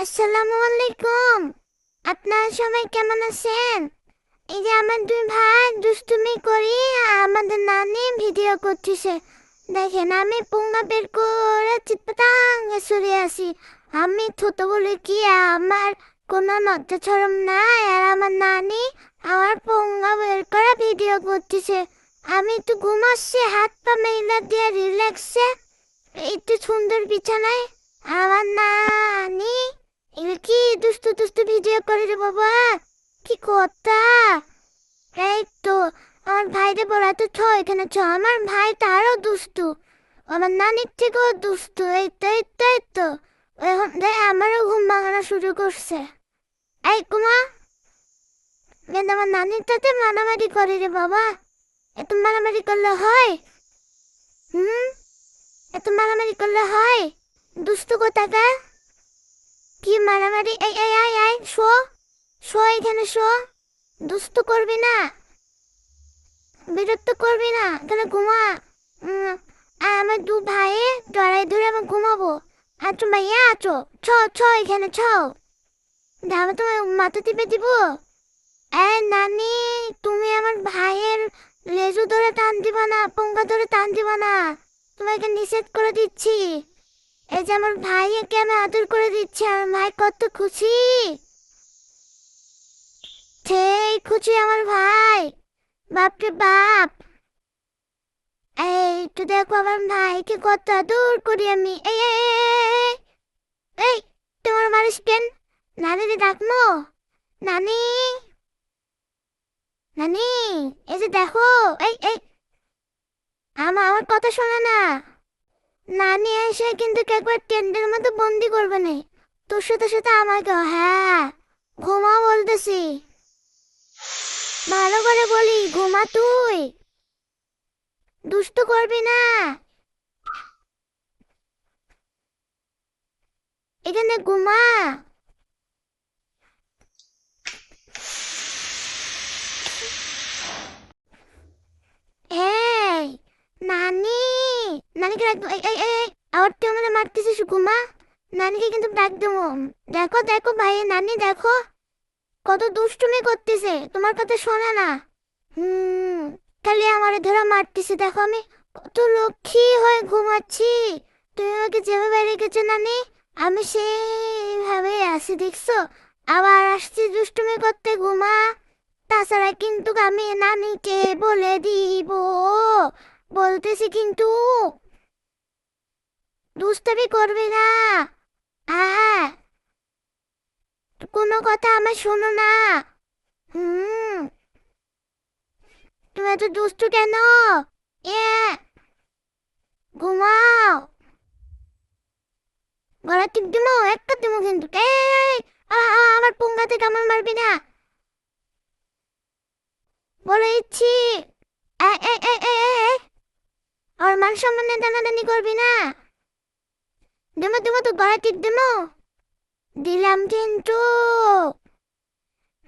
আসসালামু আলাইকুম। আপনারা সবাই কেমন আছেন? এই যে আমার দুই ভাই দুষ্টুমি করি আমাদের নানি ভিডিও করতেছে। দেখেন আমি পুঙ্গা বের করে চিৎপাটাঙ্গে সরে আসি। আমি ছোট বলে কি আমার কোনো লজ্জা শরম নাই, আর আমার নানি আমার পুঙ্গা বের করে ভিডিও করতেছে। আমি একটু ঘুমাচ্ছি হাত পা মেলা দিয়ে রিল্যাক্সে একটু সুন্দর বিছানায়। আমার নানি এগুলো কি দুষ্টু দুষ্টু ভিডিও করে রে বাবা, কি কথা! এই তো আমার ভাইরে বলা তো ছ এখানে ছ, আমার ভাই তারও দুষ্টু, আমার নানির থেকেও দুষ্টু। এই তো এখন দেখ আমারও ঘুম ভাঙানো শুরু করছে। এই কুমা, আমার নানির সাথে মারামারি করে রে বাবা। এত মারামারি করলে হয়? হুম, এত মারামারি করলে হয়? দুষ্টু কোথাকার! কি মারামারি! এই এই আয় আয় শো, শো এখানে শো। দুষ্টু করবি না, বিরক্ত করবি না, এখানে ঘুমা। উম, আর আমার দু ভাইয়ে জড়াই ধরে আমি ঘুমাবো। আছো ভাইয়া আছো, ছ ছ এখানে ছ। আমি তোমার মাথা টিপে দিব। এই নানি, তুমি আমার ভাইয়ের লেজু ধরে টান দিবা না, পঙ্গা ধরে টান দিবা না, তোমাকে নিষেধ করে দিচ্ছি। এই যে আমার ভাইকে আমি আদর করে দিচ্ছি, আমার ভাই কত খুশি। সেই খুশি আমার ভাই, বাপরে বাপ। এই তো দেখো আমার ভাইকে কত আদর করি আমি। এই এই এই, এই, তোমার মারিস কেন? নানিরে ডাকমো, নানি, নানি, এই যে দেখো। এই এই, আমার কথা শোনে না। নানি এসে কিন্তু একবার টেন্ডের মতো বন্দি করবে না, তোর সাথে সাথে আমাকে। হ্যাঁ, ঘুমা বলতেছি, ভালো করে বলি ঘুমা তুই, দুষ্টু করবি না। এখানে ঘুমা। এই নানি, নানিকে ডাক। এই এই এই, আবার তুই আমাদের মারতেছিস ঘুমা। নানিকে কিন্তু ডাক দেবো। দেখো দেখো ভাই, নানি দেখো কত দুষ্টুমি করতেছে, তোমার কথা শোনে না। হুম, খালি আমারে ধরে মারতেছে। দেখো আমি কত লক্ষ্মী হয়ে ঘুমাচ্ছি, তুমি আমাকে যেভাবে রেখেছো নানি, আমি সেইভাবে আছি দেখছো। আবার আসছি দুষ্টুমি করতে, ঘুমা। তাছাড়া কিন্তু আমি নানিকে বলে দিব, বলতেছি কিন্তু দুষ্টামি করবে না। হ্যাঁ, কোনো কথা আমার শোনো না। হুম, তুমি এত দুষ্টু কেন? এ, ঘুমাও। গলা টিপ দিমো, একটা দিমো কিন্তু। এই, আমার পুঙ্গা থেকে আমার মারবি না, বলে দিচ্ছি। এই এই এই এই এই, এই, আমার মান সম্মানে টানাটানি করবি না। দিমো দিমো তো, গলা টিপ দিমো, দিলাম কিন্তু।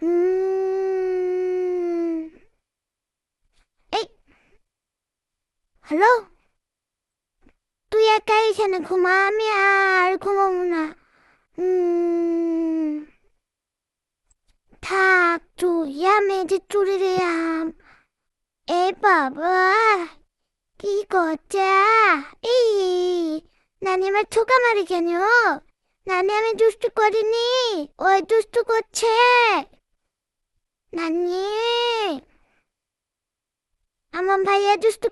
হুম, এই, হ্যালো, তুই একাই এখানে ঘুমা, আমি আর ঘুমাবো না। হুম, থাক তুই, আমি যে চুরি রে আম। এ বাবা, কি করছে! এই, নানি আমার ঠোকা মারি কেন? নানি আমি দুষ্টু করিনি, ওই দুষ্টু করছে। নানি, আমার ভাইয়া দুষ্টু